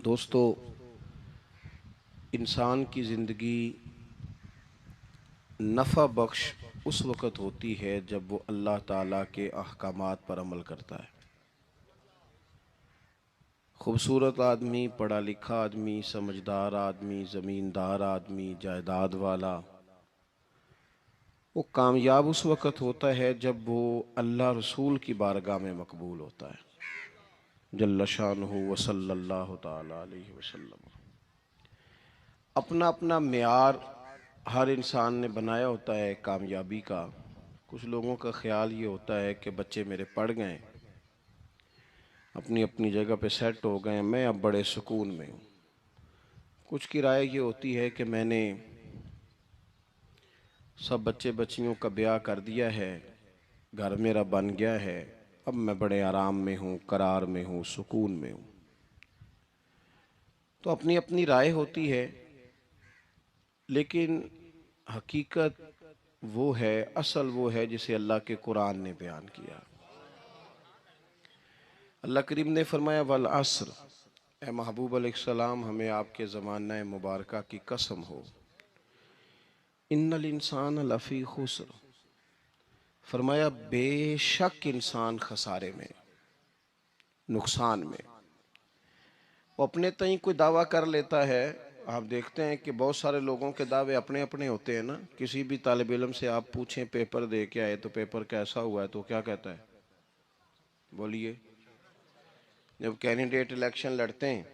दोस्तों, इंसान की ज़िंदगी नफ़ा बख्श उस वक़्त होती है जब वो अल्लाह ताला के अहकामात पर अमल करता है। खूबसूरत आदमी, पढ़ा लिखा आदमी, समझदार आदमी, ज़मींदार आदमी, जायदाद वाला, वो कामयाब उस वक़्त होता है जब वो अल्लाह रसूल की बारगाह में मकबूल होता है जल्ल शानुहु व सल्लल्लाहु ताला अलैहि वसल्लम। अपना अपना मेयार हर इंसान ने बनाया होता है कामयाबी का। कुछ लोगों का ख्याल ये होता है कि बच्चे मेरे पढ़ गए, अपनी अपनी जगह पे सेट हो गए, मैं अब बड़े सुकून में हूँ। कुछ की राय ये होती है कि मैंने सब बच्चे बच्चियों का ब्याह कर दिया है, घर मेरा बन गया है, अब मैं बड़े आराम में हूँ, करार में हूँ, सुकून में हूँ। तो अपनी अपनी राय होती है, लेकिन हकीकत वो है, असल वो है जिसे अल्लाह के कुरान ने बयान किया। अल्लाह करीम ने फरमाया वल अस्र, ए महबूब अलैहिस्सलाम, हमें आपके ज़माना मुबारका की कसम हो, इन्नल इंसान लफ़ी खुस्र, फरमाया बेशक इंसान खसारे में, नुकसान में। वो अपने तई कोई दावा कर लेता है। आप देखते हैं कि बहुत सारे लोगों के दावे अपने अपने होते हैं ना। किसी भी तालिब इल्म से आप पूछें पेपर दे के आए तो पेपर कैसा हुआ है, तो क्या कहता है? बोलिए। जब कैंडिडेट इलेक्शन लड़ते हैं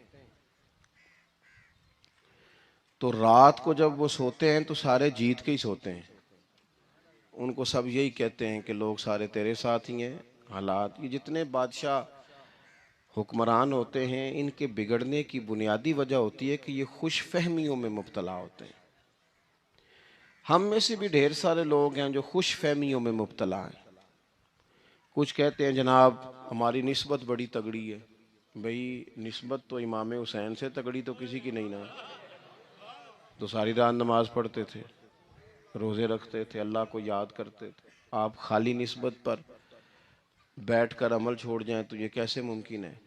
तो रात को जब वो सोते हैं तो सारे जीत के ही सोते हैं। उनको सब यही कहते हैं कि लोग सारे तेरे साथ ही हैं। हालात, ये जितने बादशाह हुक्मरान होते हैं, इनके बिगड़ने की बुनियादी वजह होती है कि ये खुश फहमियों में मुब्तला होते हैं। हम में से भी ढेर सारे लोग हैं जो खुश फहमियों में मुब्तला हैं। कुछ कहते हैं जनाब हमारी निस्बत बड़ी तगड़ी है। भाई, निस्बत तो इमाम हुसैन से तगड़ी तो किसी की नहीं ना। तो सारी रात नमाज पढ़ते थे, रोज़े रखते थे, अल्लाह को याद करते थे। आप खाली निस्बत पर बैठ कर अमल छोड़ जाएं तो ये कैसे मुमकिन है?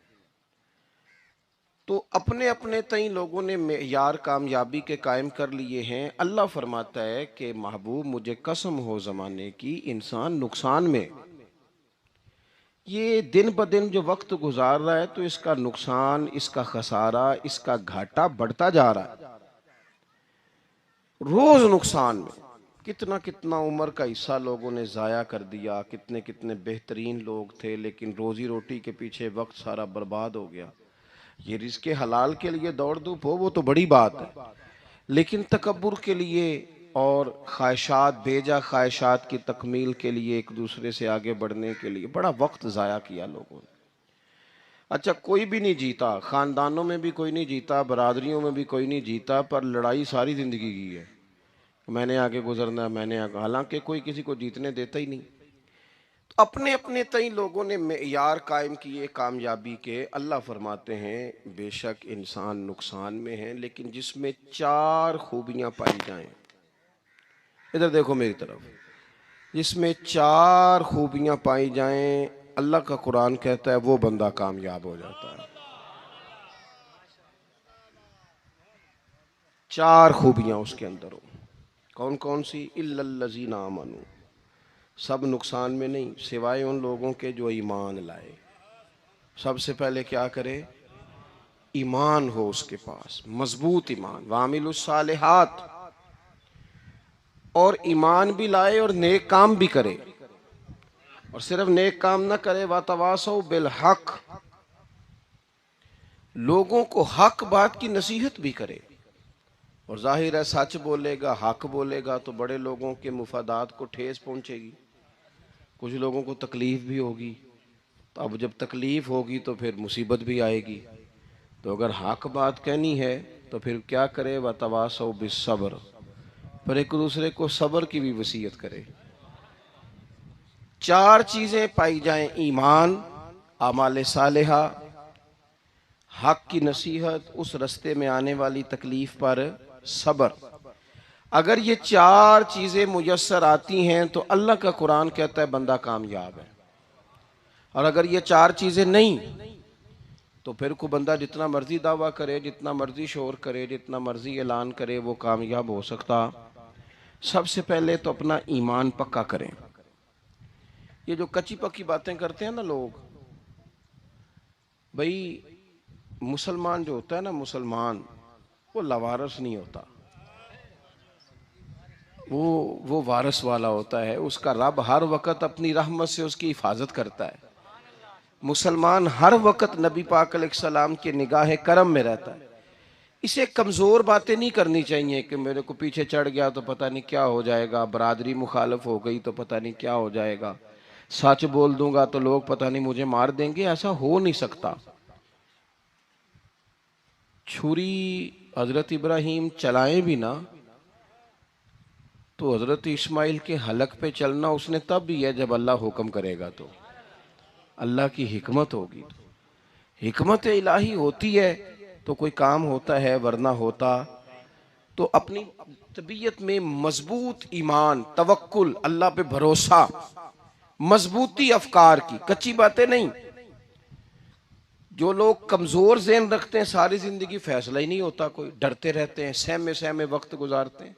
तो अपने अपने तई लोगों ने मेयार कामयाबी के कायम कर लिए हैं। अल्लाह फरमाता है कि महबूब मुझे कसम हो ज़माने की, इंसान नुकसान में, ये दिन ब दिन जो वक्त गुजार रहा है तो इसका नुकसान, इसका खसारा, इसका घाटा बढ़ता जा रहा है। रोज नुकसान में। कितना कितना उम्र का हिस्सा लोगों ने ज़ाया कर दिया। कितने कितने बेहतरीन लोग थे, लेकिन रोजी रोटी के पीछे वक्त सारा बर्बाद हो गया। ये रिज़्क़े हलाल के लिए दौड़ धूप हो वो तो बड़ी बात है, लेकिन तकब्बुर के लिए और ख्वाहिशात, बेजा ख्वाहिशात की तकमील के लिए, एक दूसरे से आगे बढ़ने के लिए बड़ा वक्त ज़ाया किया लोगों ने। अच्छा, कोई भी नहीं जीता, ख़ानदानों में भी कोई नहीं जीता, बरादरियों में भी कोई नहीं जीता, पर लड़ाई सारी ज़िंदगी की है। मैंने आगे गुजरना, मैंने आगे, हालांकि कोई किसी को जीतने देता ही नहीं। तो अपने अपने तई लोगों ने मेयार कायम किए कामयाबी के। अल्लाह फरमाते हैं बेशक इंसान नुकसान में है, लेकिन जिसमें चार खूबियां पाई जाएं, इधर देखो मेरी तरफ, जिसमें चार खूबियां पाई जाएं, अल्लाह का कुरान कहता है वो बंदा कामयाब हो जाता है। चार खूबियां उसके अंदर हो। कौन कौन सी? इल्लल्लज़ीना आमनू, सब नुकसान में नहीं सिवाय उन लोगों के जो ईमान लाए। सबसे पहले क्या करे? ईमान हो उसके पास, मजबूत ईमान। वामिलुस सालिहात, और ईमान भी लाए और नेक काम भी करे। और सिर्फ नेक काम ना करे, वातवासौ बिल हक, लोगों को हक बात की नसीहत भी करे। और जाहिर है सच बोलेगा, हक बोलेगा तो बड़े लोगों के मुफादात को ठेस पहुंचेगी, कुछ लोगों को तकलीफ भी होगी। तो अब जब तकलीफ होगी तो फिर मुसीबत भी आएगी। तो अगर हक बात कहनी है तो फिर क्या करे? वतवासौ बिस्सब्र, पर एक दूसरे को सब्र की भी वसीयत करे। चार चीजें पाई जाएं, ईमान, आमाल सालेहा, हक की नसीहत, उस रास्ते में आने वाली तकलीफ पर सब्र। अगर ये चार चीजें मुयस्सर आती हैं तो अल्लाह का कुरान कहता है बंदा कामयाब है। और अगर ये चार चीजें नहीं, तो फिर को बंदा जितना मर्जी दावा करे, जितना मर्जी शोर करे, जितना मर्जी ऐलान करे, वो कामयाब हो सकता। सबसे पहले तो अपना ईमान पक्का करें। ये जो कच्ची पक्की बातें करते हैं ना लोग, भाई मुसलमान जो होता है ना, मुसलमान वो लवारस नहीं होता, वो वारस वाला होता है। उसका रब हर वक्त अपनी रहमत से उसकी हिफाजत करता है। मुसलमान हर वक्त नबी पाक अलैहिस्सलाम के निगाह करम में रहता है। इसे कमज़ोर बातें नहीं करनी चाहिए कि मेरे को पीछे चढ़ गया तो पता नहीं क्या हो जाएगा, बरादरी मुखालफ हो गई तो पता नहीं क्या हो जाएगा, सच बोल दूंगा तो लोग पता नहीं मुझे मार देंगे। ऐसा हो नहीं सकता। छुरी हजरत इब्राहिम चलाए भी ना तो हजरत इस्माइल के हलक पे चलना उसने तब भी है जब अल्लाह हुक्म करेगा, तो अल्लाह की हिकमत होगी। तो हिकमत इलाही होती है तो कोई काम होता है, वरना होता। तो अपनी तबीयत में मजबूत ईमान, तवक्कुल, अल्लाह पे भरोसा, मजबूती अफकार की, कच्ची बातें नहीं। जो लोग कमजोर ज़हन रखते हैं सारी जिंदगी फैसला ही नहीं होता, कोई डरते रहते हैं, सहमे सहमे वक्त गुजारते हैं।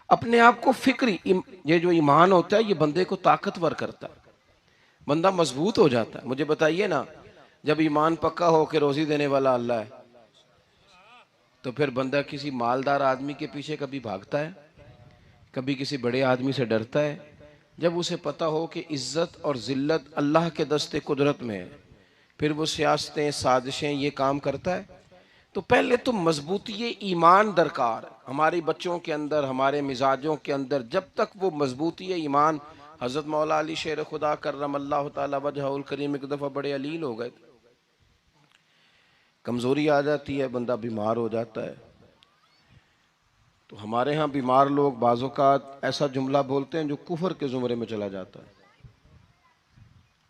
अपने आप को फिक्री, ये जो ईमान होता है ये बंदे को ताकतवर करता है, बंदा मजबूत हो जाता है। मुझे बताइए ना, जब ईमान पक्का हो के रोजी देने वाला अल्लाह है, तो फिर बंदा किसी मालदार आदमी के पीछे कभी भागता है, कभी किसी बड़े आदमी से डरता है? जब उसे पता हो कि इज्जत और जिल्लत अल्लाह के दस्ते कुदरत में है, फिर वो सियासतें, साजिशें, ये काम करता है। तो पहले तो मजबूती ईमान दरकार है हमारे बच्चों के अंदर, हमारे मिजाजों के अंदर। जब तक वो मजबूती ईमान, हजरत मौला अली शेर खुदा करम अल्लाह तआला वजहुल करीम एक दफ़ा बड़े अलील हो गए, कमज़ोरी आ जाती है, बंदा बीमार हो जाता है। तो हमारे यहाँ बीमार लोग बाज़ौक़ात ऐसा जुमला बोलते हैं जो कुफर के ज़ुमरे में चला जाता है।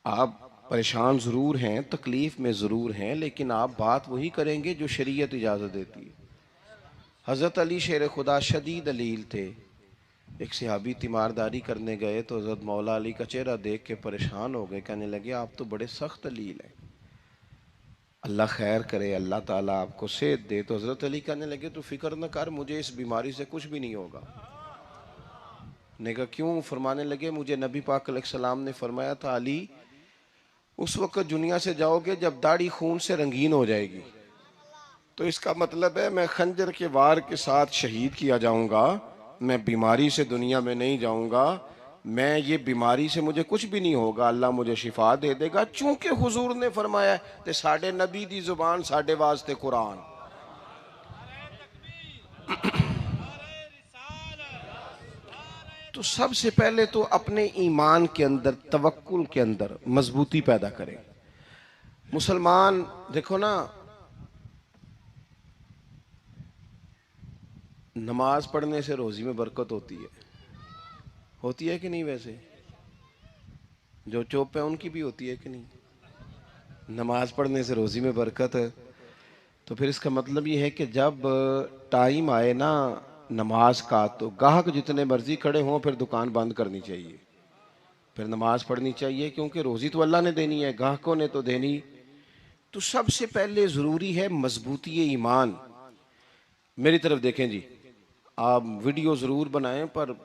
आप परेशान ज़रूर हैं, तकलीफ़ में ज़रूर हैं, लेकिन आप बात वही करेंगे जो शरीयत इजाज़त देती है। हज़रत अली शेर खुदा शदीद अलील थे। एक सहाबी तीमारदारी करने गए तो हज़रत मौला अली का चेहरा देख के परेशान हो गए, कहने लगे आप तो बड़े सख्त अलील हैं, अल्लाह खैर करे, अल्लाह ताला आपको सेहत दे। तो हज़रत अली कहने लगे तो फिक्र न कर, मुझे इस बीमारी से कुछ भी नहीं होगा। ने कहा क्यों? फरमाने लगे मुझे नबी पाक अलैहिस्सलाम ने फरमाया था, अली उस वक्त दुनिया से जाओगे जब दाढ़ी खून से रंगीन हो जाएगी, तो इसका मतलब है मैं खंजर के वार के साथ शहीद किया जाऊंगा, मैं बीमारी से दुनिया में नहीं जाऊंगा। मैं ये बीमारी से मुझे कुछ भी नहीं होगा, अल्लाह मुझे शिफा दे देगा। चूंकि हुजूर ने फरमाया ते साडे नबी दी जुबान साडे वास्ते कुरान। तो सबसे पहले तो अपने ईमान के अंदर, तवक्कुल के अंदर मजबूती पैदा करें। मुसलमान देखो ना, नमाज पढ़ने से रोजी में बरकत होती है कि नहीं? वैसे जो चुप है उनकी भी होती है कि नहीं? नमाज पढ़ने से रोजी में बरकत है। तो फिर इसका मतलब ये है कि जब टाइम आए ना नमाज का, तो गाहक जितने मर्जी खड़े हों फिर दुकान बंद करनी चाहिए, फिर नमाज पढ़नी चाहिए, क्योंकि रोजी तो अल्लाह ने देनी है, गाहकों ने तो देनी। तो सबसे पहले ज़रूरी है मजबूती ईमान। मेरी तरफ देखें जी, आप वीडियो ज़रूर बनाएं पर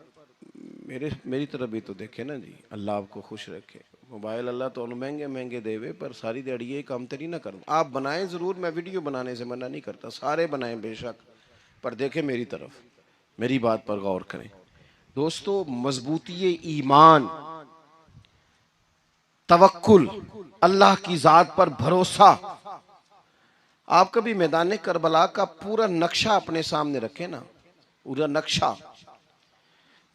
मेरी तरफ भी तो देखें ना जी, अल्लाह आपको खुश रखे। मोबाइल अल्लाह तो महंगे महंगे देवे, पर सारी दिहाड़ी ये काम तरी ना करूँ। आप बनाएं ज़रूर, मैं वीडियो बनाने से मना नहीं करता, सारे बनाएं बेशक, पर देखें मेरी तरफ, मेरी बात पर गौर करें। दोस्तों, मजबूती ईमान, तवक्कुल, अल्लाह की ज़ात पर भरोसा। आप कभी मैदान करबला का पूरा नक्शा अपने सामने रखें ना, पूरा नक्शा।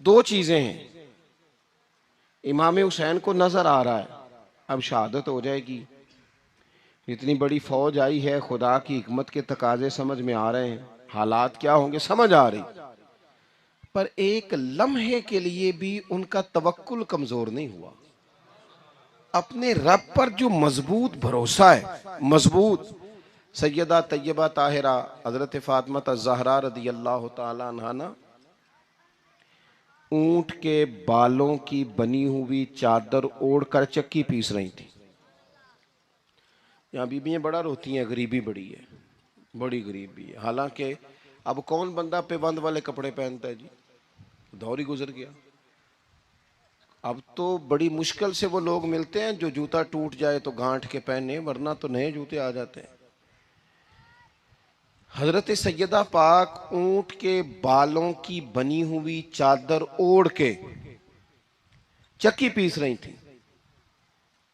दो चीजें हैं, इमाम हुसैन को नजर आ रहा है अब शहादत हो जाएगी, इतनी बड़ी फौज आई है, खुदा की हिकमत के तकाजे समझ में आ रहे हैं, हालात क्या होंगे समझ आ रही, पर एक लम्हे के लिए भी उनका तवक्कुल कमजोर नहीं हुआ। अपने रब पर जो मजबूत भरोसा है, मजबूत। सैयदा तैयबा ताहिरा हजरत फातिमा ज़हरा रदी अल्लाह तआला अन्हा ना ऊंट के बालों की बनी हुई चादर ओढ़कर चक्की पीस रही थी। यहाँ बीबियाँ बड़ा रोती हैं, गरीबी बड़ी है, बड़ी गरीबी है। हालांकि अब कौन बंदा पेबंद वाले कपड़े पहनता है जी, दौर ही गुजर गया। अब तो बड़ी मुश्किल से वो लोग मिलते हैं जो जूता टूट जाए तो गांठ के पहने, वरना तो नए जूते आ जाते हैं। हजरत सैयदा पाक ऊंट के बालों की बनी हुई चादर ओढ़ के चक्की पीस रही थी।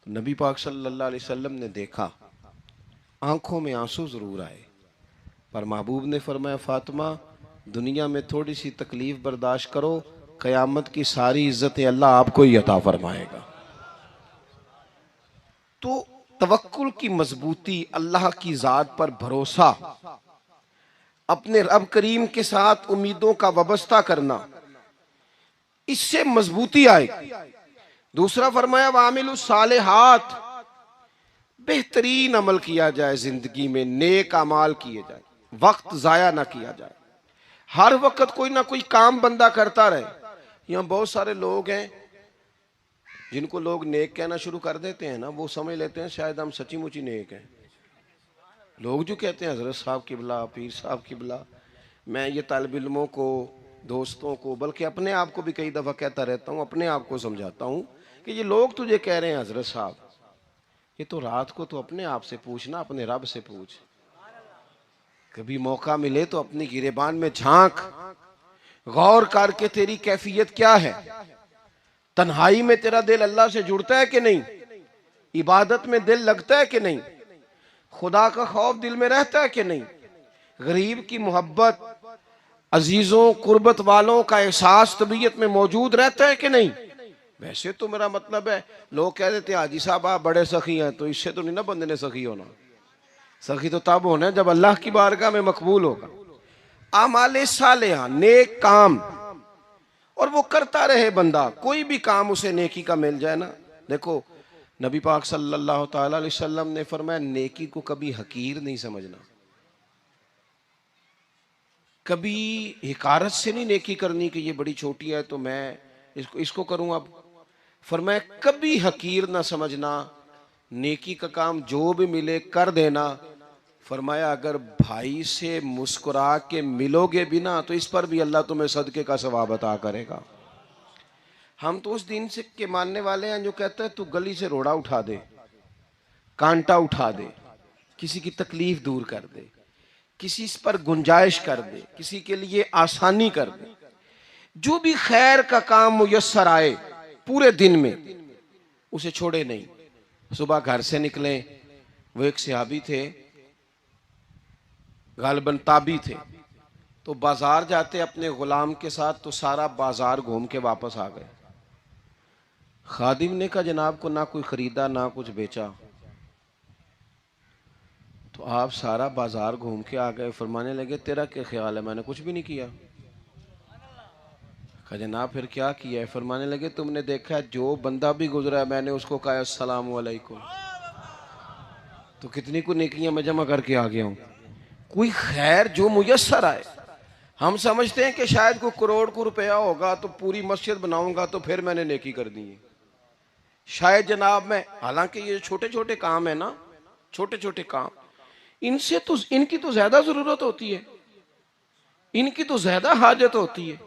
तो नबी पाक सल्लल्लाहु अलैहि वसल्लम ने देखा, आंखों में आंसू जरूर आए, पर महबूब ने फरमाया, फातिमा दुनिया में थोड़ी सी तकलीफ बर्दाश्त करो, क़यामत की सारी इज्जतें अल्लाह आपको ही अता फरमाएगा। तो तवक्कुल की मजबूती, अल्लाह की जात पर भरोसा, अपने रब करीम के साथ उम्मीदों का वाबस्ता करना, इससे मजबूती आएगी। दूसरा फरमाया, वामिलु सालिहात, बेहतरीन अमल किया जाए, जिंदगी में नेक अमाल किए जाए, वक्त जाया ना किया जाए। हर वक्त कोई ना कोई काम बंदा करता रहे। यहाँ बहुत सारे लोग हैं जिनको लोग नेक कहना शुरू कर देते हैं ना, वो समझ लेते हैं शायद हम सच्ची मुची नेक हैं। लोग जो कहते हैं हजरत साहब किबला, पीर साहब किबला, मैं ये तालिब इल्मों को, दोस्तों को, बल्कि अपने आप को भी कई दफ़ा कहता रहता हूँ, अपने आप को समझाता हूँ कि ये लोग तुझे कह रहे हैं हजरत साहब, ये तो रात को तो अपने आप से पूछना, अपने रब से पूछ। कभी मौका मिले तो अपनी गिरेबान में झांक, गौर करके तेरी कैफियत क्या है, तन्हाई में तेरा दिल अल्लाह से जुड़ता है कि नहीं, इबादत में दिल लगता है कि नहीं, खुदा का खौफ दिल में रहता है कि नहीं, गरीब की मोहब्बत, अजीजों कुर्बत वालों का एहसास तबीयत में मौजूद रहता है कि नहीं। वैसे तो मेरा मतलब है, लोग कह देते हैं हाजी साहब आप बड़े सखी हैं, तो इससे तो नहीं ना बंदे ने सखी होना। सखी तो तब होना है जब अल्लाह की बारगाह में मकबूल होगा। आमाले सालेहा, नेक काम, और वो करता रहे बंदा, कोई भी काम उसे नेकी का मिल जाए ना। देखो नबी पाक सल्लल्लाहु ताला अलैहि वसल्लम ने फरमाया, नेकी को कभी हकीर नहीं समझना, कभी हिकारत से नहीं नेकी करनी कि ये बड़ी छोटी है तो मैं इसको करूं। अब फरमाया कभी हकीर ना समझना, नेकी का काम जो भी मिले कर देना। फरमाया अगर भाई से मुस्कुरा के मिलोगे भी ना, तो इस पर भी अल्लाह तुम्हें सदके का सवाब अता करेगा। हम तो उस दिन से के मानने वाले हैं जो कहते हैं तू गली से रोड़ा उठा दे, कांटा उठा दे, किसी की तकलीफ दूर कर दे, किसी पर गुंजाइश कर दे, किसी के लिए आसानी कर दे, जो भी खैर का काम मुयस्सर आए पूरे दिन में उसे छोड़े नहीं। सुबह घर से निकले, वो एक सहाबी थे, गालिबन ताबी थे, तो बाजार जाते अपने गुलाम के साथ, तो सारा बाजार घूम के वापस आ गए। खादिम ने कहा जनाब को ना कोई खरीदा ना कुछ बेचा, तो आप सारा बाजार घूम के आ गए। फरमाने लगे तेरा क्या ख्याल है, मैंने कुछ भी नहीं किया। कहा जनाब फिर क्या किया है। फरमाने लगे तुमने देखा है जो बंदा भी गुजरा है मैंने उसको कहा अस्सलाम वालेकुम, तो कितनी को नेकियां मैं जमा करके आ गया हूं। कोई खैर जो मुयस्सर आए, हम समझते हैं कि शायद कोई करोड़ को रुपया होगा तो पूरी मस्जिद बनाऊंगा तो फिर मैंने नेकी कर दी है, शायद जनाब मैं, हालांकि ये छोटे छोटे काम है ना, छोटे छोटे काम, इनसे तो इनकी तो ज्यादा जरूरत होती है, इनकी तो ज्यादा हाजत होती है।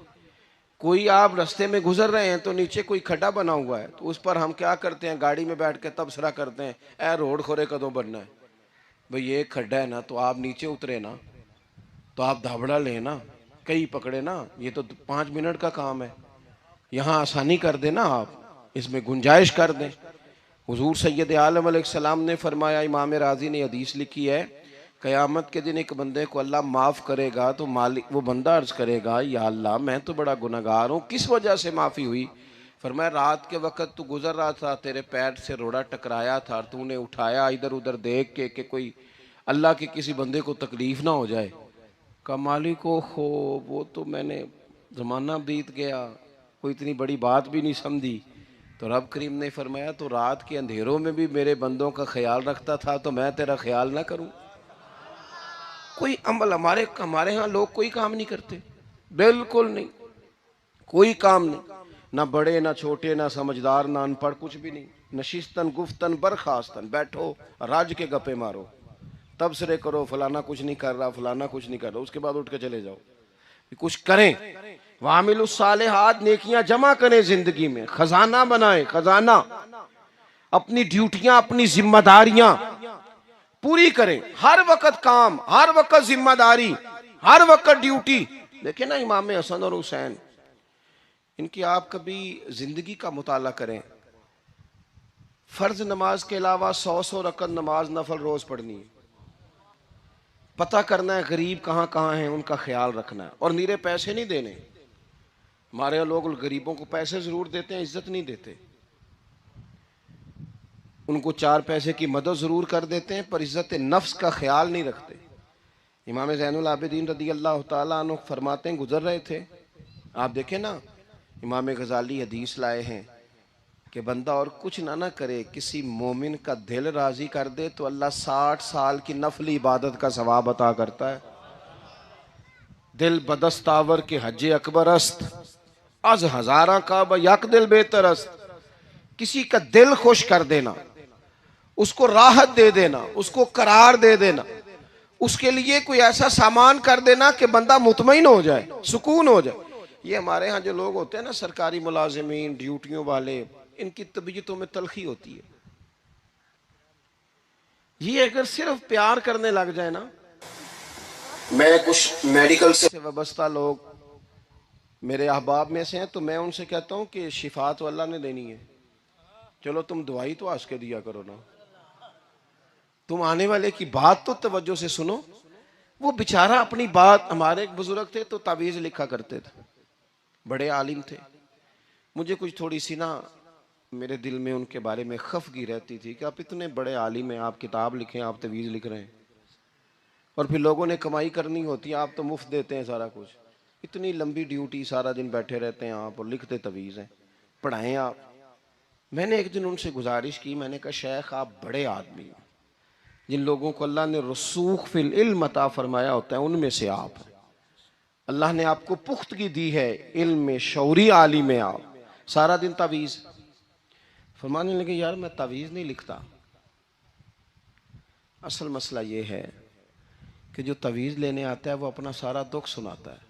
कोई आप रास्ते में गुजर रहे हैं तो नीचे कोई खड्डा बना हुआ है, तो उस पर हम क्या करते हैं, गाड़ी में बैठ के तबसरा करते हैं, ए रोड खोरे कदों बनना है भाई, ये खड्डा है ना, तो आप नीचे उतरे ना, तो आप धाबड़ा ले ना, कई पकड़े ना, ये तो 5 मिनट का काम है, यहाँ आसानी कर देना, आप इसमें गुंजाइश कर दें। हुजूर सैयद आलम अलैहिस्सलाम ने फरमाया, इमाम राजी ने हदीस लिखी है, क़यामत के दिन एक बंदे को अल्लाह माफ़ करेगा तो मालिक, वो बंदा अर्ज करेगा या अल्लाह मैं तो बड़ा गुनहगार हूँ, किस वजह से माफ़ी हुई। फरमाया रात के वक़्त तू गुजर रहा था, तेरे पैर से रोड़ा टकराया था, तूने उठाया इधर उधर देख के कि कोई अल्लाह के किसी बंदे को तकलीफ़ ना हो जाए। का मालिक हो वो तो मैंने, ज़माना बीत गया, कोई इतनी बड़ी बात भी नहीं समझी। तो रब करीम ने फरमाया तो रात के अंधेरों में भी मेरे बंदों का ख्याल रखता था, तो मैं तेरा ख्याल ना करूं। कोई अमल हमारे यहाँ लोग कोई काम नहीं करते, बिल्कुल नहीं, कोई काम नहीं, ना बड़े ना छोटे ना समझदार ना अनपढ़, कुछ भी नहीं। नशिस्तन गुफ्तन बरखास्तन, बैठो राज के गप्पे मारो, तबसरे करो, फलाना कुछ नहीं कर रहा, फलाना कुछ नहीं कर रहा, उसके बाद उठ के चले जाओ, कुछ करें। वामिलुस सालिहात, नेकियां जमा करें जिंदगी में, खजाना बनाए, खजाना। अपनी ड्यूटियां, अपनी जिम्मेदारियां पूरी करें। हर वक्त काम, हर वक्त जिम्मेदारी, हर वक्त ड्यूटी। देखे ना इमाम हसन और हुसैन, इनकी आप कभी जिंदगी का मुताला करें। फर्ज नमाज के अलावा 100 रकत नमाज नफल रोज पढ़नी है। पता करना है गरीब कहाँ कहाँ है, उनका ख्याल रखना है, और नीरे पैसे नहीं देने। हमारे यहाँ लोग गरीबों को पैसे जरूर देते हैं, इज्जत नहीं देते। उनको 4 पैसे की मदद जरूर कर देते हैं, पर इज्जत नफ्स का ख्याल नहीं रखते। इमाम ज़ैनुल आबिदीन रदी अल्लाह ताला अन्हु फरमाते हैं, गुजर रहे थे, आप देखें ना, इमाम गजाली हदीस लाए हैं कि बंदा और कुछ ना करे, किसी मोमिन का दिल राजी कर दे तो अल्लाह 60 साल की नफली इबादत का सवाब अता करता है। दिल बदस्तावर के हज अकबर अस्त, अज हजारा का यक दिल बेहतर अस्त। किसी का दिल खुश कर देना, उसको राहत दे देना, उसको करार दे देना, उसके लिए कोई ऐसा सामान कर देना कि बंदा मुतमईन हो जाए, सुकून हो जाए। ये हमारे यहाँ जो लोग होते हैं ना, सरकारी मुलाजिमीन, ड्यूटियों वाले, इनकी तबीयतों में तलखी होती है। ये अगर सिर्फ प्यार करने लग जाए ना, मैं कुछ मेडिकल से वाबस्ता लोग मेरे अहबाब में से हैं, तो मैं उनसे कहता हूँ कि शिफा तो अल्लाह ने देनी है, चलो तुम दवाई तो हंस के दिया करो ना, तुम आने वाले की बात तो तवज्जो से सुनो। वो बेचारा अपनी बात, हमारे एक बुजुर्ग थे तो तावीज़ लिखा करते थे, बड़े आलिम थे। मुझे कुछ थोड़ी सी ना मेरे दिल में उनके बारे में खफगी रहती थी कि आप इतने बड़े आलिम हैं, आप किताब लिखें, आप तवीज़ लिख रहे हैं, और फिर लोगों ने कमाई करनी होती है, आप तो मुफ्त देते हैं सारा कुछ। इतनी लंबी ड्यूटी, सारा दिन बैठे रहते हैं आप और लिखते तवीज़ हैं, पढ़ाएं आप। मैंने एक दिन उनसे गुजारिश की, मैंने कहा शेख आप बड़े आदमी हैं, जिन लोगों को अल्लाह ने रसूख फिल इल्म अता फरमाया होता है उनमें से आप हैं। अल्लाह ने आपको पुख्तगी दी है, इल्म में शौरी आलिम में आप, सारा दिन तावीज़। फरमाने लगे यार मैं तावीज़ नहीं लिखता, असल मसला ये है कि जो तावीज़ लेने आता है वो अपना सारा दुख सुनाता है,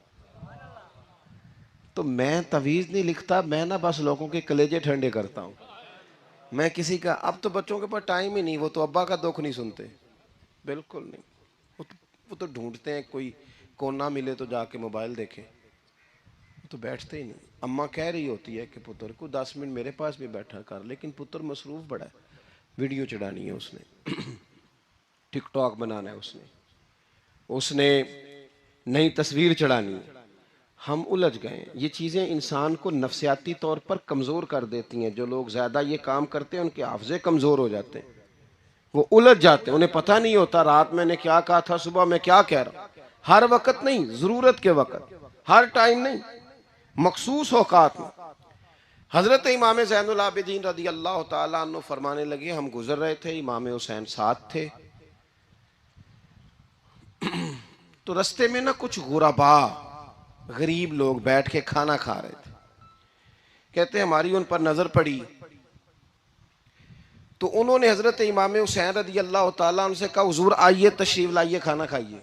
तो मैं तावीज़ नहीं लिखता, मैं ना बस लोगों के कलेजे ठंडे करता हूँ। मैं किसी का, अब तो बच्चों के पास टाइम ही नहीं, वो तो अब्बा का दुख नहीं सुनते, बिल्कुल नहीं। वो तो ढूंढते हैं कोई कोना मिले तो जाके मोबाइल देखें, वो तो बैठते ही नहीं। अम्मा कह रही होती है कि पुत्र को 10 मिनट मेरे पास भी बैठा कर, लेकिन पुत्र मसरूफ़ बड़ा है, वीडियो चढ़ानी है उसने, टिकटॉक बनाना है उसने नई तस्वीर चढ़ानी है। हम उलझ गए। ये चीज़ें इंसान को नफ्सियाती तौर पर कमज़ोर कर देती हैं। जो लोग ज़्यादा ये काम करते हैं उनके हाफ़ज़े कमज़ोर हो जाते हैं, वो उलझ जाते हैं, उन्हें पता नहीं होता रात मैंने क्या कहा था, सुबह मैं क्या कह रहा हूँ। हर वक्त नहीं, ज़रूरत के वक्त, हर टाइम नहीं, मखसूस औकात में। हज़रत इमाम ज़ैनुल आबिदीन रदी अल्लाह ताला अन्हु फरमाने लगे, हम गुजर रहे थे, इमाम हुसैन साथ थे, तो रस्ते में ना कुछ गुरबा, गरीब लोग बैठ के खाना खा रहे थे। कहते हमारी उन पर नजर पड़ी, तो उन्होंने हजरत इमाम हुसैन रदी अल्लाह ताला उनसे कहा, हुजूर आइए तशरीफ लाइए, खाना खाइए।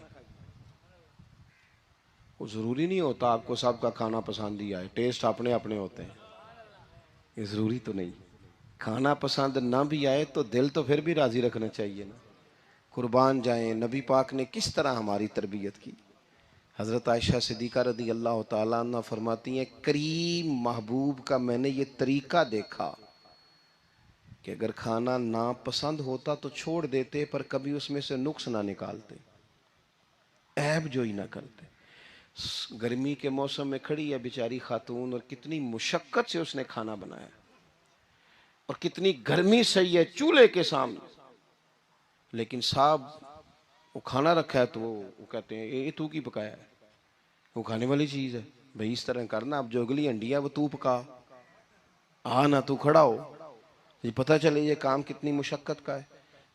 वो जरूरी नहीं होता आपको सबका खाना पसंद ही आए, टेस्ट अपने अपने होते हैं, ये जरूरी तो नहीं। खाना पसंद ना भी आए तो दिल तो फिर भी राजी रखना चाहिए ना। कुर्बान जाएं, नबी पाक ने किस तरह हमारी तरबियत की। हज़रत आयशा सिद्दीक़ा रदी अल्लाह ताला अन्हा फरमाती हैं, करीम महबूब का मैंने ये तरीका देखा कि अगर खाना ना पसंद होता तो छोड़ देते, पर कभी उसमें से नुक्स ना निकालते, ऐब जो ही ना करते। गर्मी के मौसम में खड़ी है बेचारी खातून, और कितनी मुशक्क़त से उसने खाना बनाया, और कितनी गर्मी सही है चूल्हे के सामने, लेकिन साहब वो खाना रखा है तो वो कहते हैं ये तू की पकाया है, वो खाने वाली चीज़ है भाई, इस तरह करना, अब जो अगली हंडी है वो तू पका, आ ना तू खड़ा हो, ये पता चले ये काम कितनी मुशक्क़त का है।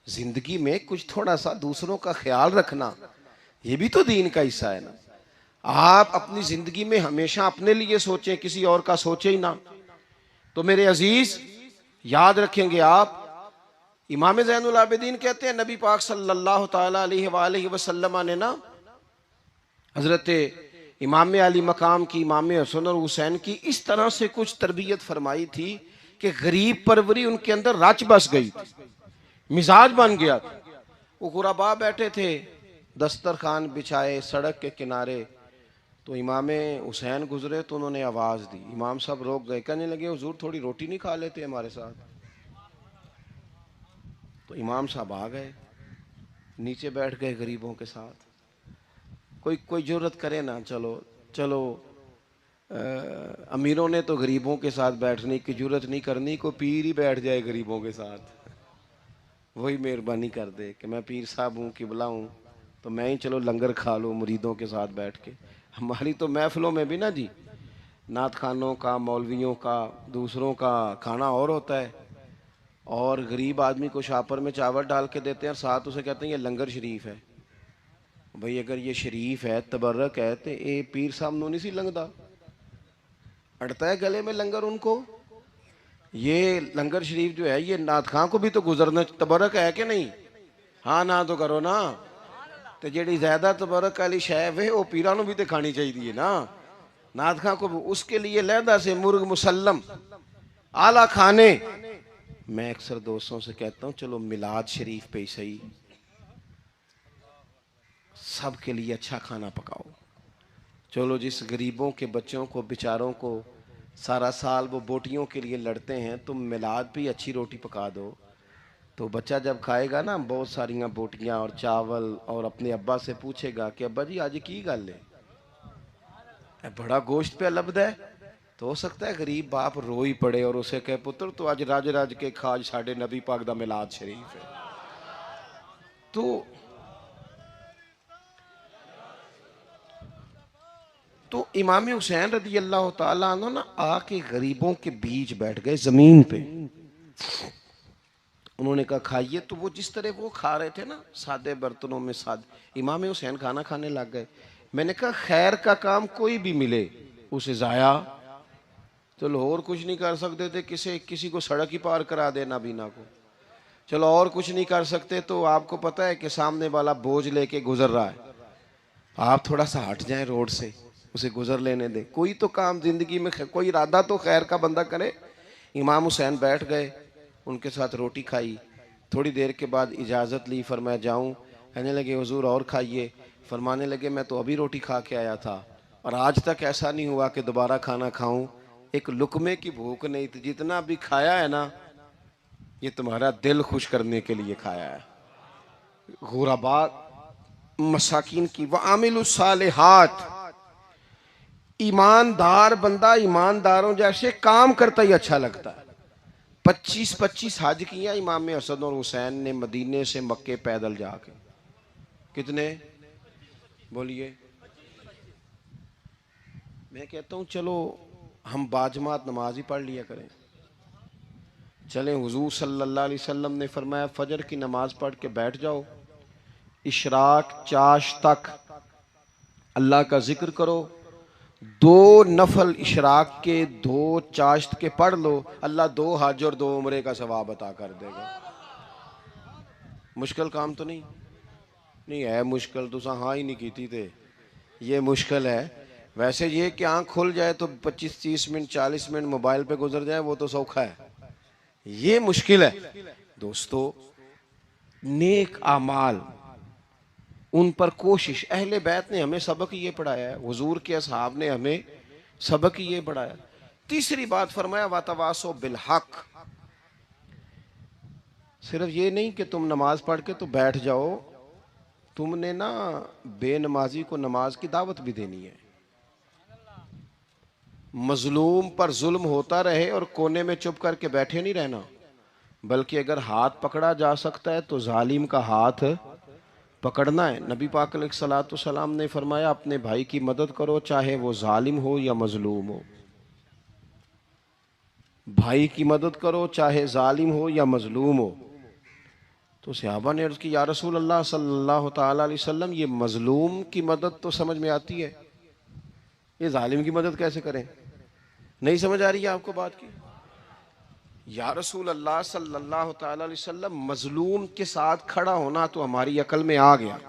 जिंदगी में कुछ थोड़ा सा दूसरों का ख्याल रखना, ये भी तो दीन का हिस्सा है ना। आप अपनी जिंदगी में हमेशा अपने लिए सोचें, किसी और का सोचे ही ना। तो मेरे अजीज, याद रखेंगे आप। इमाम ज़ैनुल आबिदीन कहते हैं नबी पाक सल्लल्लाहु ताला अलैहि वसल्लम ने ना हजरत इमाम अली मकाम की, इमाम हसन और हुसैन की इस तरह से कुछ तरबियत फरमाई थी कि गरीब परवरी उनके अंदर रच बस गई थी, मिजाज बन गया था। वो गुरबा बैठे थे, दस्तरखान बिछाए सड़क के किनारे, तो इमाम हुसैन गुजरे तो उन्होंने आवाज़ दी, इमाम साहब रोक गए, कहने लगे हुजूर थोड़ी रोटी नहीं खा लेते हमारे साथ। तो इमाम साहब आ गए, नीचे बैठ गए गरीबों के साथ। कोई कोई जुर्रत करे ना, चलो चलो अमीरों ने तो गरीबों के साथ बैठने की जुर्रत नहीं करनी, को पीर ही बैठ जाए गरीबों के साथ, वही मेहरबानी कर दे कि मैं पीर साहब हूँ, किबला हूँ, तो मैं ही चलो लंगर खा लूँ मुरीदों के साथ बैठ के। हमारी तो महफिलों में भी ना जी, नात खानों का, मौलवियों का, दूसरों का खाना और होता है, और गरीब आदमी को शापर में चावल डाल के देते हैं और साथ उसे कहते हैं ये लंगर शरीफ है। भाई अगर ये शरीफ है, तबर्रक है, तो ये पीर साहब नू नहीं सी लंगदा, अड़ता है गले में लंगर उनको। ये लंगर शरीफ जो है ये नात खां को भी तो गुजरना, तबर्रक है कि नहीं? हाँ ना तो करो ना। तो जेड़ी ज्यादा तबर्रक वाली शै वे वो पीरा नू भी तो खानी चाहिए ना, नात खां को भी। उसके लिए लहदा से मुर्ग मुसल्लम आला खाने। मैं अक्सर दोस्तों से कहता हूँ चलो मिलाद शरीफ पे ही सही सबके लिए अच्छा खाना पकाओ। चलो जिस गरीबों के बच्चों को, बेचारों को सारा साल वो बोटियों के लिए लड़ते हैं, तुम मिलाद पे अच्छी रोटी पका दो, तो बच्चा जब खाएगा ना बहुत सारियां बोटियां और चावल, और अपने अब्बा से पूछेगा कि अब्बा जी आज की गल है, बड़ा गोश्त पे लब्ध है। तो हो सकता है गरीब बाप रो ही पड़े और उसे कहे पुत्र तो आज राज राज के खाज साढ़े नबी पाक दा मिलाद शरीफ है। तो इमाम हुसैन रदी अल्लाह ताला अन्हु ना आके गरीबों के बीच बैठ गए जमीन पे। उन्होंने कहा खाइए, तो वो जिस तरह वो खा रहे थे ना सादे बर्तनों में, सादे, इमाम हुसैन खाना खाने लग गए। मैंने कहा खैर का काम कोई भी मिले उसे जाया, चलो और कुछ नहीं कर सकते थे, किसी को सड़क ही पार करा देना बीना को, चलो और कुछ नहीं कर सकते, तो आपको पता है कि सामने वाला बोझ लेके गुजर रहा है, आप थोड़ा सा हट जाएं रोड से, उसे गुजर लेने दें, कोई तो काम जिंदगी में, कोई इरादा तो खैर का बंदा करे। इमाम हुसैन बैठ गए, उनके साथ रोटी खाई, थोड़ी देर के बाद इजाज़त ली, फरमाया जाऊं? कहने लगे हुजूर और खाइए। फरमाने लगे मैं तो अभी रोटी खा के आया था और आज तक ऐसा नहीं हुआ कि दोबारा खाना खाऊं, एक लुकमे की भूख नहीं थी, जितना भी खाया है ना ये तुम्हारा दिल खुश करने के लिए खाया है। गुरबा मसाकिन की व आमिलुस सालिहात, ईमानदार बंदा ईमानदारों जैसे काम करता ही अच्छा लगता है। 25-25 हज किया इमाम हसन और हुसैन ने मदीने से मक्के पैदल जाके। कितने बोलिए? मैं कहता हूँ चलो हम बाजमात नमाज ही पढ़ लिया करें। चलें, हुजूर सल्लल्लाहु अलैहि वसल्लम ने फरमाया फजर की नमाज पढ़ के बैठ जाओ, इशराक चाश तक अल्लाह का जिक्र करो, 2 नफल इशराक के 2 चाश्त के पढ़ लो, अल्लाह 2 हज और 2 उम्रे का सवाब अता कर देगा। मुश्किल काम तो नहीं है, मुश्किल तुसा हाँ ही नहीं की थे, ये मुश्किल है। वैसे ये कि आँख खुल जाए तो 25-30 मिनट 40 मिनट मोबाइल पे गुजर जाए वो तो सौखा है, ये मुश्किल है। दोस्तों नेक आमाल उन पर कोशिश, अहले बैत ने हमें सबक ये पढ़ाया है, हुजूर के असहाब ने हमें सबक ये पढ़ाया। तीसरी बात फरमाया वातवासो बिल हक, सिर्फ ये नहीं कि तुम नमाज पढ़ के तो बैठ जाओ, तुमने ना बेनमाजी को नमाज की दावत भी देनी है। मजलूम पर जुल्म होता रहे और कोने में चुप करके बैठे नहीं रहना, बल्कि अगर हाथ पकड़ा जा सकता है तो जालिम का हाथ पकड़ना है। नबी पाक अलैहिस्सलातु सलाम ने फरमाया अपने भाई की मदद करो चाहे वो जालिम हो या मजलूम हो, भाई की मदद करो चाहे जालिम हो या मजलूम हो। तो सहाबा ने अर्ज की या रसूल अल्लाह सल्लल्लाहु ताला अलैहि वसल्लम ये मजलूम की मदद तो समझ में आती है, ये जालिम की मदद कैसे करें? नहीं समझ आ रही है आपको बात की? या रसूल अल्लाह सल्लल्लाहु ताला अलैहि वसल्लम, मजलूम के साथ खड़ा होना तो हमारी अकल में आ गया,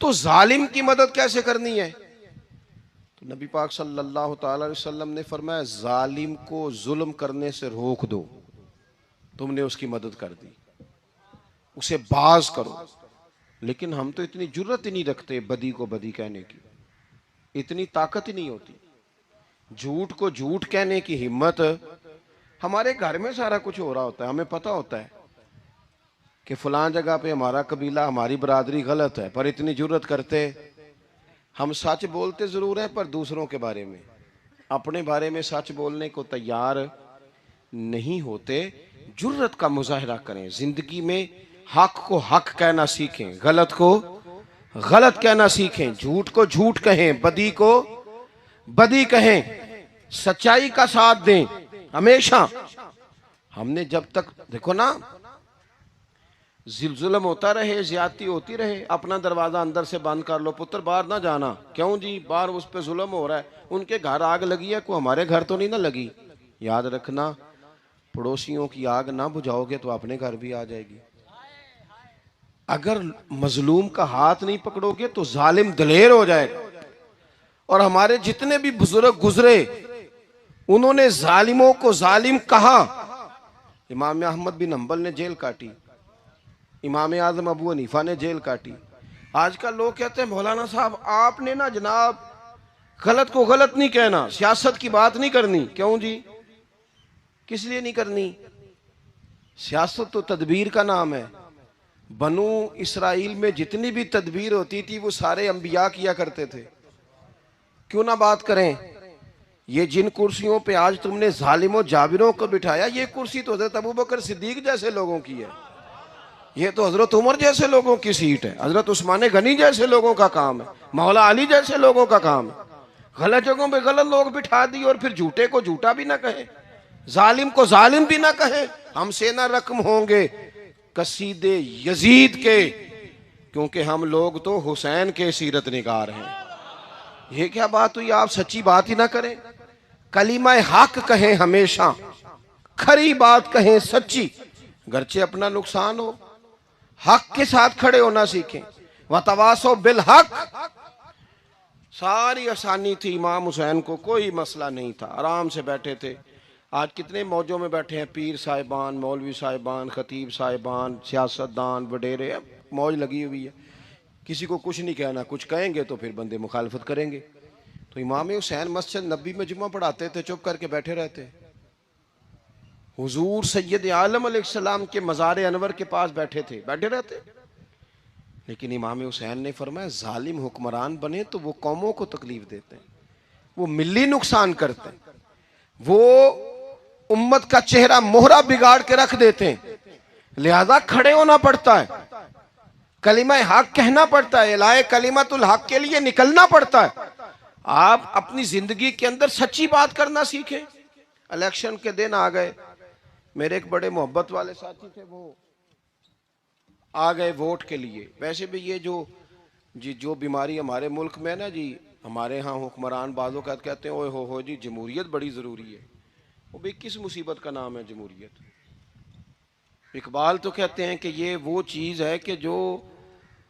तो जालिम की मदद कैसे करनी है? तो नबी पाक सल्लल्लाहु ताला अलैहि वसल्लम ने फरमाया, जालिम को जुल्म करने से रोक दो। तुमने उसकी मदद कर दी, उसे बाज करो। लेकिन हम तो इतनी जुर्रत ही नहीं रखते बदी को बदी कहने की, इतनी ताकत ही नहीं होती। झूठ को झूठ कहने की हिम्मत, हमारे घर में सारा कुछ हो रहा होता है, हमें पता होता है कि फलां जगह पे हमारा कबीला, हमारी बरादरी गलत है, पर इतनी जुर्रत करते। हम सच बोलते जरूर हैं, पर दूसरों के बारे में, अपने बारे में सच बोलने को तैयार नहीं होते। जुर्रत का मुजाहरा करें, जिंदगी में हक को हक कहना सीखें, गलत को गलत कहना सीखें, झूठ को झूठ कहें, बदी को बदी कहें, सच्चाई का साथ दें हमेशा। हमने जब तक, देखो ना, जुल्म होता रहे, ज्यादती होती रहे, अपना दरवाजा अंदर से बंद कर लो, पुत्र बाहर ना जाना। क्यों जी? बाहर उस पे जुल्म हो रहा है, उनके घर आग लगी है, को हमारे घर तो नहीं ना लगी। याद रखना, पड़ोसियों की आग ना बुझाओगे तो अपने घर भी आ जाएगी। अगर मजलूम का हाथ नहीं पकड़ोगे तो जालिम दलेर हो जाएगा। और हमारे जितने भी बुजुर्ग गुजरे, उन्होंने जालिमों को जालिम कहा। इमाम अहमद बिन हंबल ने जेल काटी, इमाम आजम अबू हनीफा ने जेल काटी। आजकल लोग कहते हैं मौलाना साहब आपने ना जनाब गलत को गलत नहीं कहना, सियासत की बात नहीं करनी। क्यों जी? किस लिए नहीं करनी? सियासत तो तदबीर का नाम है। बनु इसराइल में जितनी भी तदबीर होती थी वो सारे अंबिया किया करते थे। क्यों ना बात करें? ये जिन कुर्सियों पे आज तुमने जालिमों जाबिरों को बिठाया, ये कुर्सी तो हजरत अबू बकर सिद्दीक जैसे लोगों की है, ये तो हजरत उमर जैसे लोगों की सीट है, हजरत उस्मान गनी जैसे लोगों का काम है, मौला अली जैसे लोगों का काम है। गलत जगहों पे गलत लोग बिठा दिए और फिर झूठे को झूठा भी ना कहे, जालिम को जालिम भी ना कहे। हमसे ना रकम होंगे कसीदे यजीद के, क्योंकि हम लोग तो हुसैन के सीरत निगार हैं। ये क्या बात हुई? आप सच्ची बात ही ना करें, कलीमा हक कहें, हमेशा खरी बात कहें, सच्ची, गरचे अपना नुकसान हो, हक के साथ खड़े होना सीखें। वतवासो बिल हक, सारी आसानी थी इमाम हुसैन को, कोई मसला नहीं था, आराम से बैठे थे। आज कितने मौजों में बैठे हैं, पीर साहिबान, मौलवी साहिबान, खतीब साहिबान, सियासतदान, वडेरे, मौज लगी हुई है। किसी को कुछ नहीं कहना, कुछ कहेंगे तो फिर बंदे मुखालफत करेंगे। तो इमाम हुसैन मस्जिद नबी में जुम्मा पढ़ाते थे, चुप करके बैठे रहते। हुजूर सैयद आलम अलैहिस्सलाम के मज़ार अनवर के पास बैठे थे, बैठे रहते। लेकिन इमाम हुसैन ने फरमाया, जालिम हुक्मरान बने तो वो कौमों को तकलीफ देते हैं, वो मिली नुकसान करते हैं, वो उम्मत का चेहरा मोहरा बिगाड़ के रख देते हैं। लिहाजा खड़े होना पड़ता है, कलिमा हक कहना पड़ता है, इलाए कलिमतुल हक के लिए निकलना पड़ता है। आप अपनी जिंदगी के अंदर सच्ची बात करना सीखें। इलेक्शन के दिन आ गए, मेरे एक बड़े मोहब्बत वाले साथी थे, वो आ गए वोट के लिए। वैसे भी ये जो बीमारी हमारे मुल्क में है ना जी, हमारे यहाँ हुक्मरान बाजों का कहते हैं, ओए हो जी जमहूरियत बड़ी ज़रूरी है। वो भी किस मुसीबत का नाम है जमहूरियत? इकबाल तो कहते हैं कि ये वो चीज़ है कि जो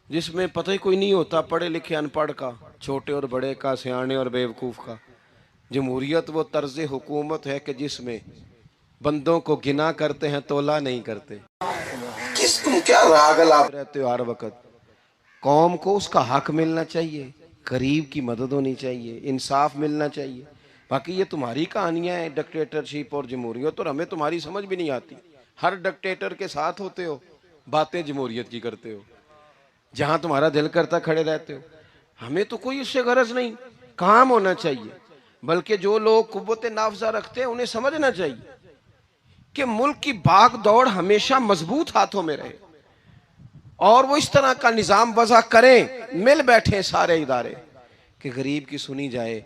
जिसमें पता ही कोई नहीं होता, पढ़े लिखे अनपढ़ का, छोटे और बड़े का, सियाने और बेवकूफ़ का। जमहूरियत वो तर्ज हुकूमत है कि जिसमें बंदों को गिना करते हैं, तोला नहीं करते। किस तुम क्या रागल आप रहते हो हर वक्त? कौम को उसका हक मिलना चाहिए, गरीब की मदद होनी चाहिए, इंसाफ मिलना चाहिए। बाकी ये तुम्हारी कहानियां हैं डिक्टेटरशिप और जमहूरियत, और हमें तुम्हारी समझ भी नहीं आती। हर डिक्टेटर के साथ होते हो, बातें जमहूरियत की करते हो, जहां तुम्हारा दिल करता खड़े रहते हो। हमें तो कोई इससे गरज नहीं, काम होना चाहिए। बल्कि जो लोग कुव्वत नाफजा रखते हैं उन्हें समझना चाहिए कि मुल्क की भाग दौड़ हमेशा मजबूत हाथों में रहे, और वो इस तरह का निज़ाम वज़ा करें, मिल बैठे सारे इदारे कि गरीब की सुनी जाए।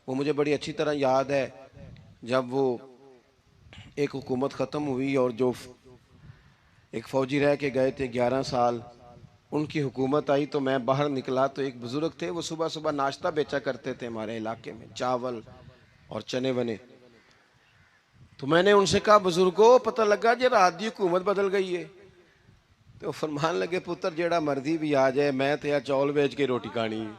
वो मुझे बड़ी अच्छी तरह याद है, जब वो एक हुकूमत ख़त्म हुई और जो एक फ़ौजी रह के गए थे 11 साल, उनकी हुकूमत आई, तो मैं बाहर निकला तो एक बुज़ुर्ग थे, वो सुबह सुबह नाश्ता बेचा करते थे हमारे इलाके में, चावल और चने बने। तो मैंने उनसे कहा बुजुर्गो पता लगा जी रात की हुकूमत बदल गई है। तो फरमान लगे पुत्र जेड़ा मर्जी भी आ जाए मैं तो या चौल बेच के रोटी खानी है,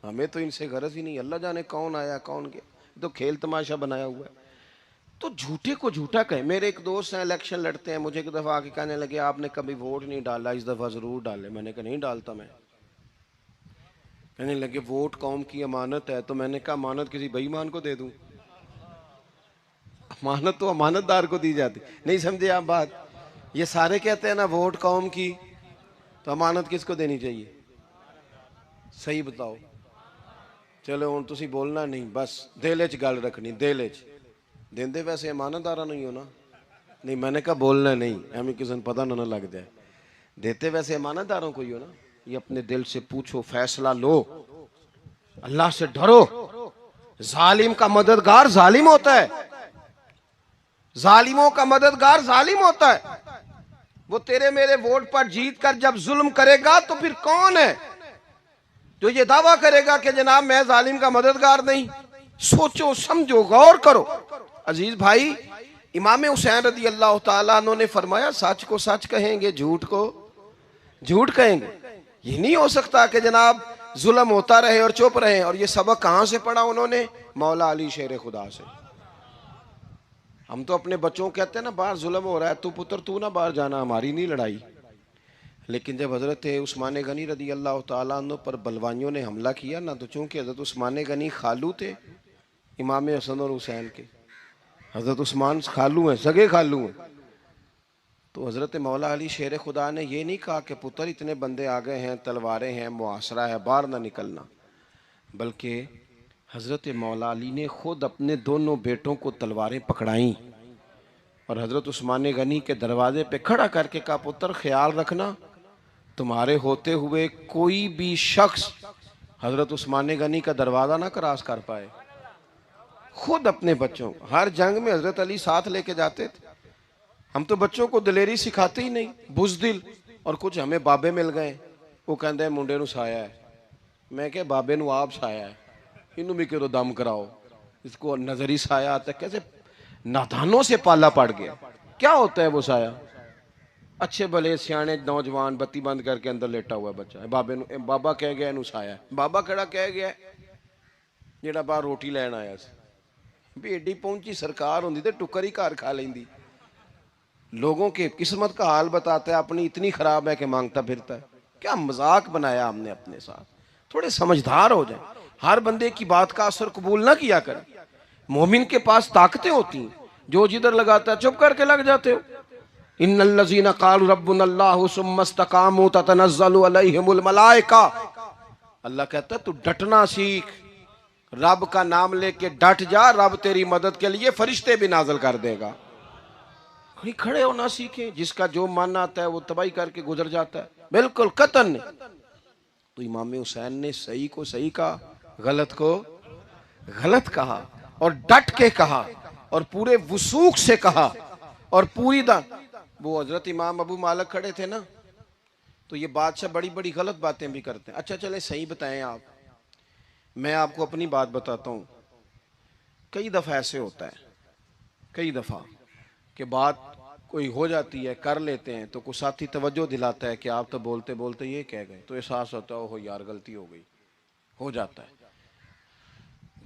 हमें तो इनसे गरज ही नहीं। अल्लाह जाने कौन आया कौन गया, तो खेल तमाशा बनाया हुआ है। तो झूठे को झूठा कहे। मेरे एक दोस्त हैं इलेक्शन लड़ते हैं, मुझे एक दफ़ा आके कहने लगे आपने कभी वोट नहीं डाला, इस दफ़ा ज़रूर डाले। मैंने कहा नहीं डालता मैं। कहने लगे वोट कौम की अमानत है। तो मैंने कहा अमानत किसी बेईमान को दे दूं? अमानत तो अमानतदार को दी जाती। नहीं समझे आप बात? ये सारे कहते हैं ना वोट कौम की, तो अमानत किसको देनी चाहिए? सही बताओ। चलो हुण तुसीं बोलना नहीं, बस दिल च गल रखनी, दिल च। देंदे वैसे ईमानदारा नहीं हो ना? नहीं मैंने कहा बोलना नहीं, एवं किसी को पता ना लग जाए। देते वैसे ईमानदारों को ही हो ना? ये अपने दिल से पूछो, फैसला लो, अल्लाह से डरो। जालिम का मददगार जालिम होता है, जालिमों का मददगार जालिम होता है। वो तेरे मेरे वोट पर जीत कर जब जुल्म करेगा तो फिर कौन है जो ये दावा करेगा कि जनाब मैं जालिम का मददगार नहीं? सोचो समझो गौर करो। अजीज भाई, इमाम हुसैन रदी अल्लाह ताला अन्हु ने फरमाया सच को सच कहेंगे, झूठ को झूठ कहेंगे। ये नहीं हो सकता कि जनाब जुल्म होता रहे और चुप रहे। और ये सबक कहां से पढ़ा उन्होंने? मौला अली शेर खुदा से। हम तो अपने बच्चों को कहते हैं ना बाहर जुल्म हो रहा है, तू पुत्र तू ना बाहर जाना, हमारी नहीं लड़ाई। लेकिन जब हजरत उस्मान गनी रदी अल्लाह ताला अन्हु पर बलवाइयों ने हमला किया ना, तो चूंकि हजरत उस्मान गनी खालू थे इमाम हसन और हुसैन के, हजरत उस्मान खालू हैं, सगे खालू हैं, तो हजरत मौला अली शेर खुदा ने यह नहीं कहा कि पुत्र इतने बंदे आ गए हैं, तलवारें हैं, मुआसरा है, बाहर ना निकलना। बल्कि हजरत मौला अली ने खुद अपने दोनों बेटों को तलवारें पकड़ाई और हजरत उस्मान गनी के दरवाजे पे खड़ा करके कहा पुत्र ख्याल रखना तुम्हारे होते हुए कोई भी शख्स हजरत उस्मान गनी का दरवाजा ना क्रॉस कर पाए। खुद अपने बच्चों को हर जंग में हजरत अली साथ लेके जाते थे। हम तो बच्चों को दिलेरी सिखाते ही नहीं, बुज़दिल। और कुछ हमें बाबे मिल गए, वो कहते मुंडे नू साया है। मैं क्या बाबे नू आप साया है, इनू भी करो दम कराओ, इसको नजरी साया आता। कैसे नादानों से पाला पड़ गया। क्या होता है वो साया? अच्छे भले सियाने नौजवान बत्ती बंद करके अंदर लेटा हुआ बच्चा है, बाबे नू बाबा कह गया इनू साया है। बाबा केड़ा कह गया जेड़ा बाहर रोटी लैन आया सी। भी एडी पहुंची सरकार होंदी ते टुकर ही घर खा लेंदी। लोगों के किस्मत का हाल बताता है, अपनी इतनी खराब है कि मांगता फिरता है। क्या मजाक बनाया हमने अपने साथ। थोड़े समझदार हो जाए, हर बंदे की बात का असर कबूल ना किया करें। मोमिन के पास ताकतें होती हैं, जो जिधर लगाता है चुप करके लग जाते हो। इन्नल्लज़ीना क़ालू रब्बुनल्लाहु सुम्मा इस्तक़ामू ततनज़्ज़लु अलैहिमुल मलाइका। अल्लाह कहता है तू डटना सीख, रब का नाम लेके डट जा, रब तेरी मदद के लिए फरिश्ते भी नाज़िल कर देगा। कहीं खड़े होना सीखे, जिसका जो मन आता है वो तबाही करके गुजर जाता है, बिल्कुल कतन नहीं। तो इमाम हुसैन ने सही को सही कहा, गलत को गलत कहा, और डट के कहा, और पूरे वसूख से कहा, और पूरी वो हजरत इमाम अबू मालिक खड़े थे ना, तो ये बादशाह बड़ी बड़ी गलत बातें भी करते हैं। अच्छा चले सही बताएं आप, मैं आपको अपनी बात बताता हूँ। कई दफ़ा ऐसे होता है, कई दफ़ा कि बात कोई हो जाती है, कर लेते हैं, तो कोई साथी तवज्जो दिलाता है कि आप तो बोलते बोलते ये कह गए, तो एहसास होता है ओहो यार गलती हो गई, हो जाता है।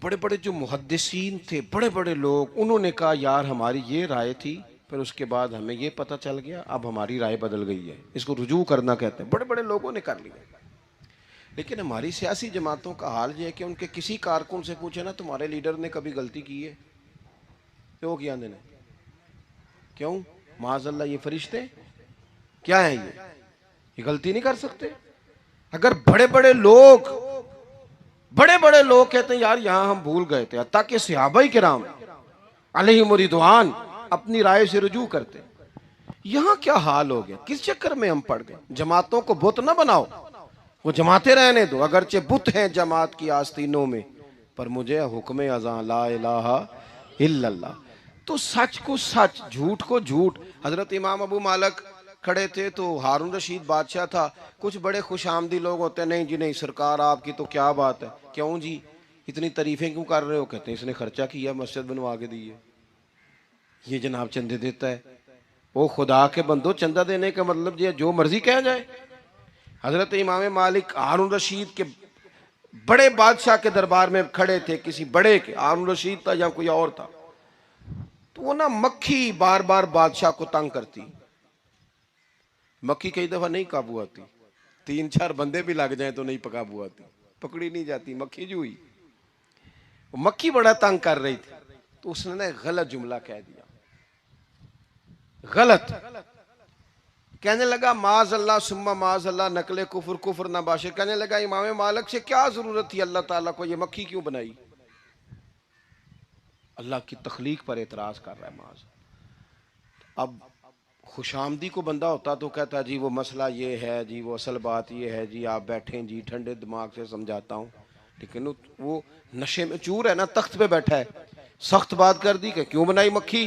बड़े बड़े जो मुहद्दिसीन थे, बड़े बड़े लोग, उन्होंने कहा यार हमारी ये राय थी, फिर उसके बाद हमें ये पता चल गया, अब हमारी राय बदल गई है। इसको रुजू करना कहते हैं। बड़े बड़े लोगों ने कर लिया। लेकिन हमारी सियासी जमातों का हाल ये है कि उनके किसी कारकुन से पूछे ना तुम्हारे लीडर ने कभी गलती की है, तो वो क्या ने क्यों माज़अल्लाह ये फरिश्ते क्या है, ये गलती नहीं कर सकते। अगर बड़े बड़े लोग कहते हैं यार यहां हम भूल गए थे, हत्ता कि सहाबा किराम अलैहिम रिदवान अपनी राय से रुजू करते। यहां क्या हाल हो गया, किस चक्कर में हम पड़ गए। जमातों को बुत ना बनाओ, वो जमाते रहने दो, अगरचे बुत हैं जमात की आस्तीनों में, पर मुझे हुक्म अज़ां ला इलाहा इल्लल्लाह। तो सच को सच, झूठ को झूठ। हजरत इमाम अबू मालिक खड़े थे, तो हारून रशीद बादशाह था। कुछ बड़े खुश आमदी लोग होते हैं, नहीं जी नहीं सरकार आपकी तो क्या बात है, क्यों जी इतनी तारीफें क्यों कर रहे हो? कहते हैं इसने खर्चा किया, मस्जिद बनवा के दी है, ये जनाब चंदे देता है। वो खुदा के बंदो, चंदा देने का मतलब ये जो मर्जी कहा जाए। हजरत इमाम मालिक हारून रशीद के बड़े बादशाह के दरबार में खड़े थे, किसी बड़े के, हारून रशीद था या कोई और था, तो वो ना मक्खी बार बार बादशाह को तंग करती। मक्खी कई दफा नहीं काबू आती, 3-4 बंदे भी लग जाए तो नहीं काबू आती, पकड़ी नहीं जाती, मक्खी जो हुई। मक्खी बड़ा तंग कर रही थी, तो उसने ना गलत जुमला कह दिया, गलत कहने लगा माज अल्लाह सुम्मा माज अल्लाह नकले कुफर कुफर ना बाशे। कहने लगा इमाम मालिक से क्या जरूरत थी अल्लाह ताला को ये मक्खी क्यों बनाई? अल्लाह की तखलीक पर एतराज कर रहा है माज। अब खुशामदी को बंदा होता तो कहता जी वो मसला ये है जी, वो असल बात ये है जी, आप बैठें जी, ठंडे दिमाग से समझाता हूँ। लेकिन वो नशे में चूर है ना, तख्त पे बैठा है, सख्त बात कर दी कि क्यों बनाई मक्खी।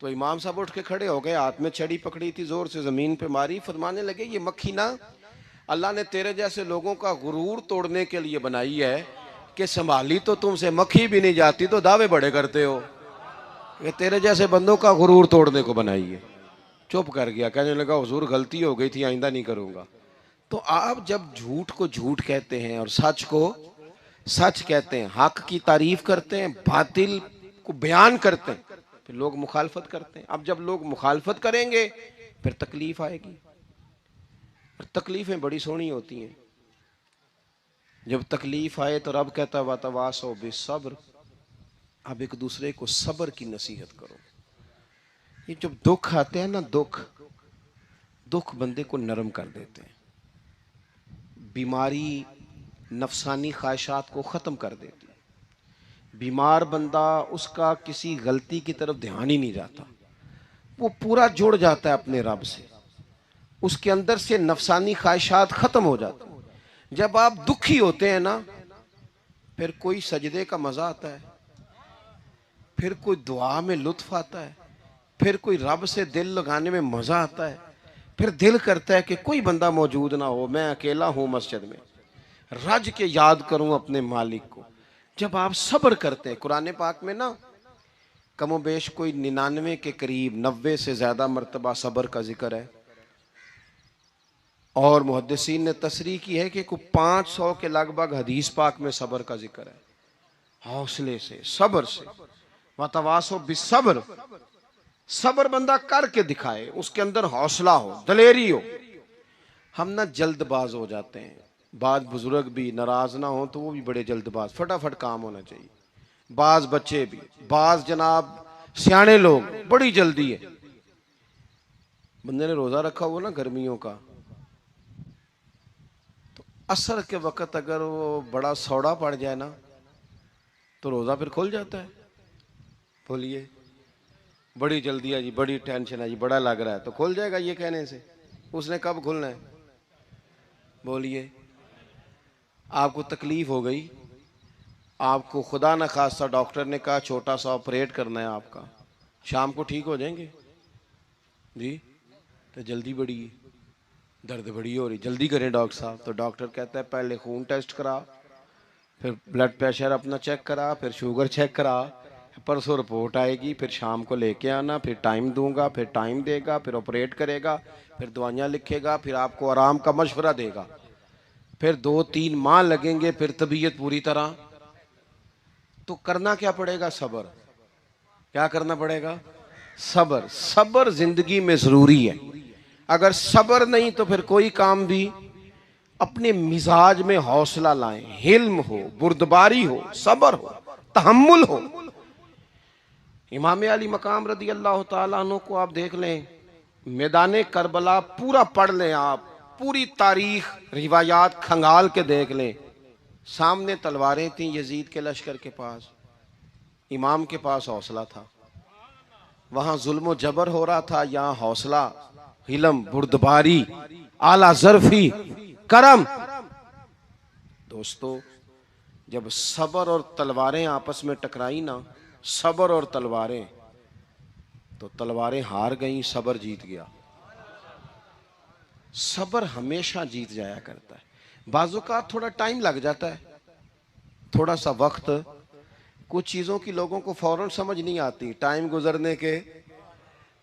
तो इमाम साहब उठ के खड़े हो गए, हाथ में छड़ी पकड़ी थी, जोर से जमीन पे मारी, फरमाने लगे ये मक्खी ना अल्लाह ने तेरे जैसे लोगों का गुरूर तोड़ने के लिए बनाई है कि संभाली तो तुमसे मक्खी भी नहीं जाती, तो दावे बड़े करते हो कि तेरे जैसे बंदों का गुरूर तोड़ने को बनाई है। चुप कर गया, कहने लगा हुजूर गलती हो गई थी, आइंदा नहीं करूंगा। तो आप जब झूठ को झूठ कहते हैं और सच को सच कहते हैं, हक की तारीफ करते हैं, बातिल को बयान करते हैं, फिर लोग मुखालफत करते हैं। अब जब लोग मुखालफत करेंगे फिर तकलीफ आएगी, और तकलीफें बड़ी सोहनी होती हैं। जब तकलीफ आए तो रब कहता है वातवासो बिस्सब्र, अब एक दूसरे को सब्र की नसीहत करो। ये जब दुख आते हैं ना, दुख दुख बंदे को नरम कर देते हैं, बीमारी नफसानी ख्वाहिशात को ख़त्म कर देती है। बीमार बंदा, उसका किसी गलती की तरफ ध्यान ही नहीं जाता, वो पूरा जुड़ जाता है अपने रब से, उसके अंदर से नफसानी ख्वाहिशात ख़त्म हो जाती हैं। जब आप दुखी होते हैं ना, फिर कोई सजदे का मज़ा आता है, फिर कोई दुआ में लुत्फ आता है, फिर कोई रब से दिल लगाने में मज़ा आता है, फिर दिल करता है कि कोई बंदा मौजूद ना हो, मैं अकेला हूँ मस्जिद में, रज के याद करूं अपने मालिक को। जब आप सब्र करते हैं, कुरान पाक में ना कमोबेश कोई 99 के करीब, 90 से ज़्यादा मरतबा सब्र का जिक्र है, और मुहद्दिसीन ने तसरीह की है कि कोई 500 के लगभग हदीस पाक में सब्र का जिक्र है। हौसले से, सब्र से, वतवासो बिस्सब्र, सब्र बंदा करके दिखाए, उसके अंदर हौसला हो, दलेरी हो। हम ना जल्दबाज हो जाते हैं, बाज बुजुर्ग भी नाराज ना हो तो वो भी बड़े जल्दबाज, फटाफट काम होना चाहिए। बाज बच्चे भी, बाज जनाब सियाने लोग, बड़ी जल्दी है। बंदे ने रोजा रखा हुआ ना गर्मियों का, तो असर के वक्त अगर वो बड़ा सौड़ा पड़ जाए ना, तो रोजा फिर खुल जाता है। बोलिए, बड़ी जल्दी है जी, बड़ी टेंशन है जी, बड़ा लग रहा है, तो खुल जाएगा ये कहने से। उसने कब खुलना है? बोलिए, आपको तकलीफ हो गई, आपको खुदा न खास्ता डॉक्टर ने कहा छोटा सा ऑपरेट करना है आपका, शाम को ठीक हो जाएंगे जी, तो जल्दी बड़ी है, दर्द बड़ी हो रही, जल्दी करें डॉक्टर साहब। तो डॉक्टर कहता है पहले खून टेस्ट करा, फिर ब्लड प्रेशर अपना चेक करा, फिर शुगर चेक करा, परसों रिपोर्ट आएगी, फिर शाम को लेके आना, फिर टाइम दूंगा, फिर टाइम देगा, फिर ऑपरेट करेगा, फिर दवाइयाँ लिखेगा, फिर आपको आराम का मशवरा देगा, फिर 2-3 माह लगेंगे, फिर तबीयत पूरी तरह। तो करना क्या पड़ेगा? सब्र। क्या करना पड़ेगा? सब्र। सब्र जिंदगी में जरूरी है। अगर सब्र नहीं तो फिर कोई काम भी, अपने मिजाज में हौसला लाएं, हिल्म हो, बुर्दबारी हो, सब्र हो, तहम्मुल हो। इमाम अली मकाम रदी अल्लाह ताला अन्हु को आप देख लें, मैदान करबला पूरा पढ़ लें आप, पूरी तारीख रिवायात खंगाल के देख लें। सामने तलवारें थीं यजीद के लश्कर के पास, इमाम के पास हौसला था। वहां जुल्म जबर हो रहा था, यहाँ हौसला, हिलम, बुर्दबारी, आला जरफी, करम। दोस्तों, जब सबर और तलवारें आपस में टकराई ना, सबर और तलवारें, तो तलवारें हार गईं, सबर जीत गया। सबर हमेशा जीत जाया करता है। बाजू का थोड़ा टाइम लग जाता है, थोड़ा सा वक्त, कुछ चीज़ों की लोगों को फ़ौरन समझ नहीं आती, टाइम गुजरने के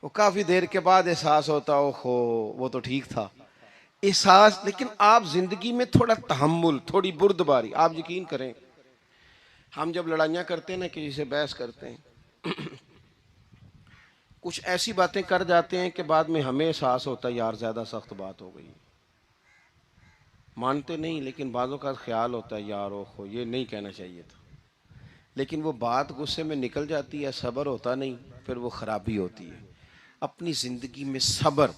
वो काफ़ी देर के बाद एहसास होता, ओहो वो तो ठीक था एहसास। लेकिन आप ज़िंदगी में थोड़ा तहम्मुल, थोड़ी बुर्दबारी, आप यकीन करें हम जब लड़ाइयाँ करते हैं ना, किसी से बहस करते हैं कुछ ऐसी बातें कर जाते हैं कि बाद में हमें एहसास होता है यार ज़्यादा सख्त बात हो गई, मानते नहीं लेकिन बाज़ों का ख्याल होता है यार ओहो ये नहीं कहना चाहिए था, लेकिन वो बात गुस्से में निकल जाती है, सब्र होता नहीं, फिर वो ख़राबी होती है। अपनी ज़िंदगी में सब्र,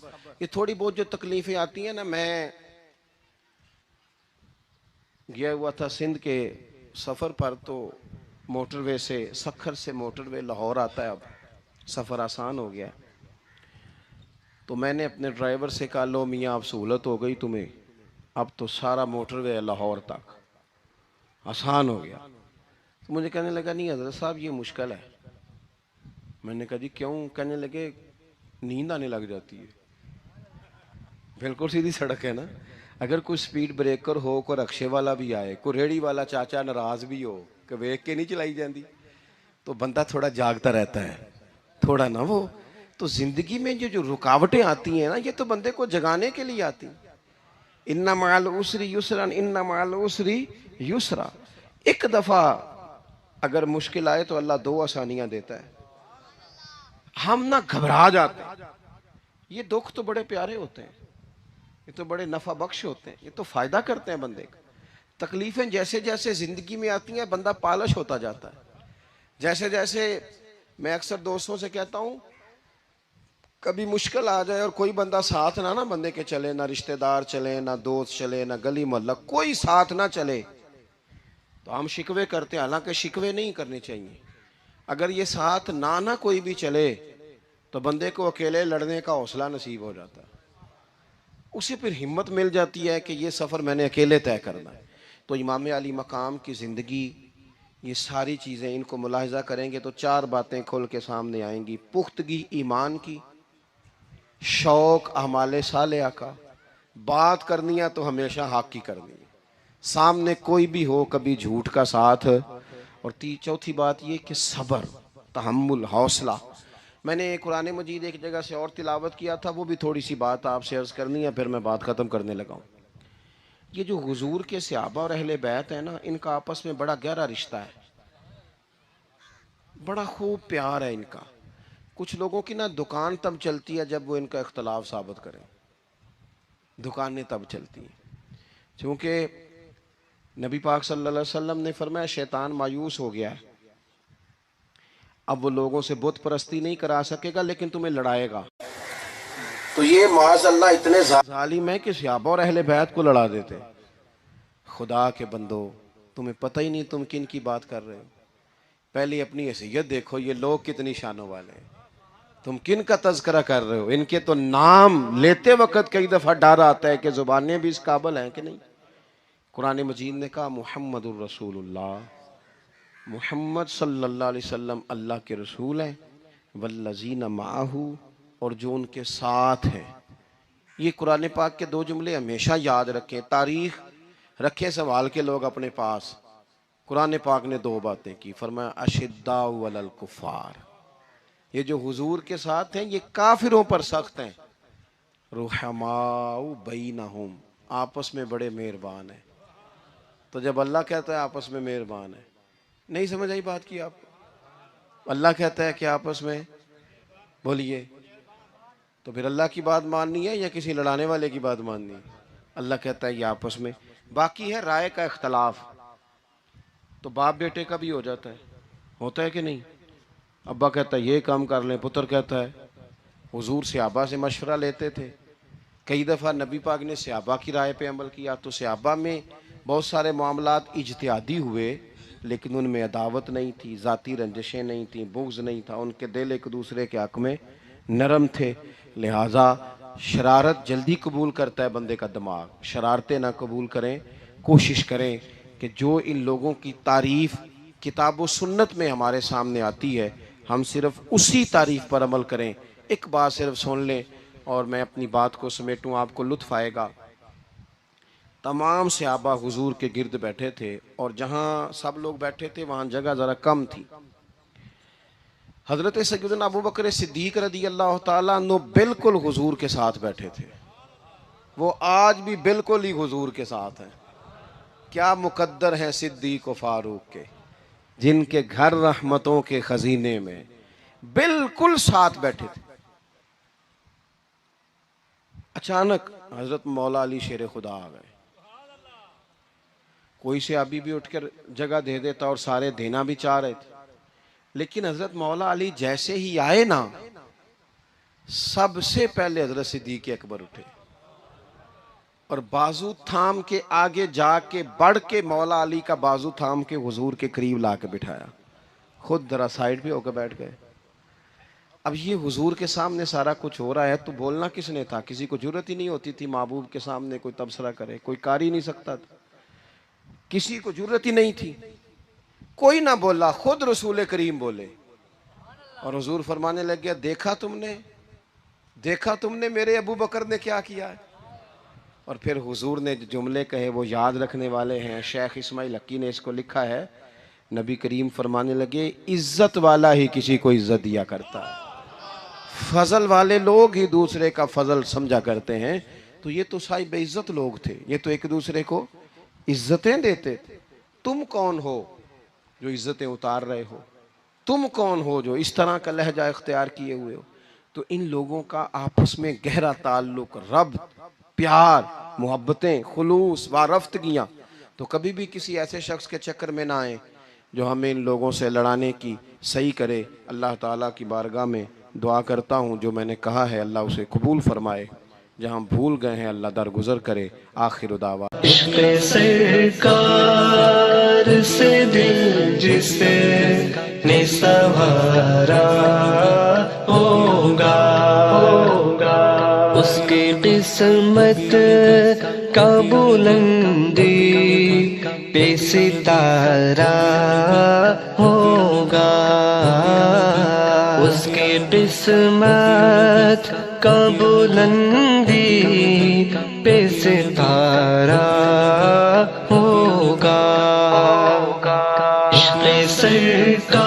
ये थोड़ी बहुत जो तकलीफ़ें आती हैं ना, मैं गया हुआ था सिंध के सफ़र पर, तो मोटरवे से, सखर से मोटरवे लाहौर आता है, अब सफ़र आसान हो गया। तो मैंने अपने ड्राइवर से कहा लो मियाँ अब सहूलत हो गई तुम्हें, अब तो सारा मोटरवे लाहौर तक आसान हो गया। तो मुझे कहने लगा नहीं हज़रत साहब ये मुश्किल है। मैंने कहा जी क्यों? कहने लगे नींद आने लग जाती है। बिल्कुल सीधी सड़क है ना, अगर कोई स्पीड ब्रेकर हो, कोई रक्शे वाला भी आए, कोई रेहड़ी वाला चाचा नाराज भी हो कि वेख के नहीं चलाई जाती, तो बंदा थोड़ा जागता रहता है, थोड़ा ना वो। तो जिंदगी में जो रुकावटें आती हैं ना, ये तो बंदे को जगाने के लिए आती। इन्ना माल उसरी युसरन, इन्ना माल उसरी युसरा। एक दफा अगर मुश्किल आए तो अल्लाह दो आसानियां देता है, हम ना घबरा जाते हैं। ये दुख तो बड़े प्यारे होते हैं, ये तो बड़े नफा बख्श होते हैं, ये तो फायदा करते हैं बंदे का। तकलीफें जैसे जैसे जिंदगी में आती हैं बंदा पालिश होता जाता है। जैसे जैसे मैं अक्सर दोस्तों से कहता हूँ, कभी मुश्किल आ जाए और कोई बंदा साथ ना बंदे के चले, ना रिश्तेदार चले, ना दोस्त चले, ना गली मोहल्ला कोई साथ ना चले, तो हम शिकवे करते हैं। हालांकि शिकवे नहीं करने चाहिए। अगर ये साथ ना कोई भी चले तो बंदे को अकेले लड़ने का हौसला नसीब हो जाता है, उसे फिर हिम्मत मिल जाती है कि ये सफ़र मैंने अकेले तय करना है। तो इमाम अली मकाम की ज़िंदगी, ये सारी चीज़ें इनको मुलाहिज़ा करेंगे तो चार बातें खुल के सामने आएंगी। पुख्तगी ईमान की, शौक़ अमाले सालेहा का, बात करनी है तो हमेशा हक की करनी है, सामने कोई भी हो कभी झूठ का साथ, और चौथी बात ये कि सब्र, तहम्मुल, हौसला। मैंने कुरान मजीद एक जगह से और तिलावत किया था, वो भी थोड़ी सी बात आपसे अर्ज़ करनी है, फिर मैं बात ख़त्म करने लगा हूँ। ये जो हुजूर के सहाबा और अहले बैत है ना, इनका आपस में बड़ा गहरा रिश्ता है, बड़ा खूब प्यार है इनका। कुछ लोगों की ना दुकान तब चलती है जब वो इनका इख्तलाफ साबित करें, दुकानें तब चलती हैं। क्योंकि नबी पाक सल्लल्लाहु अलैहि वसल्लम ने फरमाया शैतान मायूस हो गया है, अब वो लोगों से बुत परस्ती नहीं करा सकेगा लेकिन तुम्हें लड़ाएगा। तो ये माज़अल्लाह इतने जालिम है कि सहाबा और अहले बैत को लड़ा देते। खुदा के बंदो, तुम्हें पता ही नहीं तुम किन की बात कर रहे हो। पहले अपनी हैसियत देखो, ये लोग कितनी शानों वाले हैं, तुम किन का तज़किरा कर रहे हो। इनके तो नाम लेते वक्त कई दफ़ा डर आता है कि ज़ुबानें भी इस काबिल हैं कि नहीं। कुरान मजीद ने कहा मुहम्मदुर रसूलुल्लाह, मुहम्मद सल्लल्लाहु अलैहि वसल्लम अल्लाह के रसूल हैं, वल्लज़ीना माहू, और जो उनके साथ हैं। ये कुरान पाक के दो जुमले हमेशा याद रखें, तारीख रखें संभाल के लोग अपने पास। कुरान पाक ने दो बातें की, फरमाया अशिद्दाउ अलल कुफ़ार, ये जो हुजूर के साथ हैं ये काफिरों पर सख्त हैं, रुहमाउ बैनहुम, आपस में बड़े मेहरबान हैं। तो जब अल्लाह कहता है आपस में मेहरबान है, नहीं समझ आई बात की आपको? अल्लाह कहता है कि आपस में, बोलिए, तो फिर अल्लाह की बात माननी है या किसी लड़ाने वाले की बात माननी है? अल्लाह कहता है ये आपस में। बाकी है राय का इख्तलाफ, तो बाप बेटे का भी हो जाता है, होता है कि नहीं? अब्बा कहता है ये काम कर लें, पुत्र कहता है। हुजूर सहाबा से मशवरा लेते थे, कई दफ़ा नबी पाक ने सहाबा की राय पे अमल किया। तो सहाबा में बहुत सारे मामलात इज्तिहादी हुए, लेकिन उनमें अदावत नहीं थी, ज़ाती रंजिशें नहीं थी, बुग़्ज़ नहीं था, उनके दिल एक दूसरे के हक़ में नरम थे। लिहाजा शरारत जल्दी कबूल करता है बंदे का दिमाग, शरारतें ना कबूल करें। कोशिश करें कि जो इन लोगों की तारीफ़ किताब व सुन्नत में हमारे सामने आती है, हम सिर्फ उसी तारीफ़ पर अमल करें। एक बात सिर्फ सुन लें और मैं अपनी बात को समेटूँ, आपको लुत्फ़ आएगा। तमाम सहाबा हुजूर के गिर्द बैठे थे और जहाँ सब लोग बैठे थे वहाँ जगह ज़रा कम थी। हज़रत सैयदना अबू बकर सिद्दीक रज़ी अल्लाह ताला अन्हु बिल्कुल हुजूर के साथ बैठे थे। वो आज भी बिल्कुल ही हुजूर के साथ हैं। क्या मुकद्दर हैं सिद्दीक व फारूक के, जिनके घर रहमतों के खजीने में बिल्कुल साथ बैठे थे। अचानक हजरत मौला अली शेर खुदा आ गए। कोई से अभी भी उठकर जगह दे देता और सारे देना भी चाह रहे थे, लेकिन हजरत मौला अली जैसे ही आए ना, सबसे पहले हजरत सिद्दीक अकबर उठे और बाजू थाम के आगे जाके बढ़ के मौला अली का बाजू थाम के हुजूर के करीब ला के बिठाया। खुद जरा साइड पे होकर बैठ गए। अब ये हुजूर के सामने सारा कुछ हो रहा है तो बोलना किसने था? किसी को जरूरत ही नहीं होती थी महबूब के सामने कोई तबसरा करे, कोई कर ही नहीं सकता था, किसी को जरूरत ही नहीं थी। कोई ना बोला, खुद रसूल करीम बोले और हुजूर फरमाने लग गया, देखा तुमने मेरे अबू बकर ने क्या किया है। और फिर हुजूर ने जो जुमले कहे वो याद रखने वाले हैं। शेख इस्माइल हक्की ने इसको लिखा है। नबी करीम फरमाने लगे, इज्जत वाला ही किसी को इज्जत दिया करता है, फजल वाले लोग ही दूसरे का फजल समझा करते हैं। तो ये तो साहिब बेइज्जत लोग थे, ये तो एक दूसरे को इज्जतें देते थे। तुम कौन हो जो इज्जतें उतार रहे हो? तुम कौन हो जो इस तरह का लहजा इख्तियार किए हुए हो? तो इन लोगों का आपस में गहरा ताल्लुक, रब, प्यार, मोहब्बतें, खुलूस, वारफ्तगियाँ। तो कभी भी किसी ऐसे शख्स के चक्कर में ना आए जो हमें इन लोगों से लड़ाने की सही करे। अल्लाह ताला की बारगाह में दुआ करता हूँ जो मैंने कहा है अल्लाह उसे कबूल फरमाए, जहाँ भूल गए हैं अल्लाह दरगुजर करे। आखिर दावा इश्क़ सरकार से दिल जिसने संवारा होगा, उसकी किस्मत का बुलंदी पे सितारा होगा, उसकी किस्मत का बुलंदी पे सितारा होगा। इश्क़ सरकार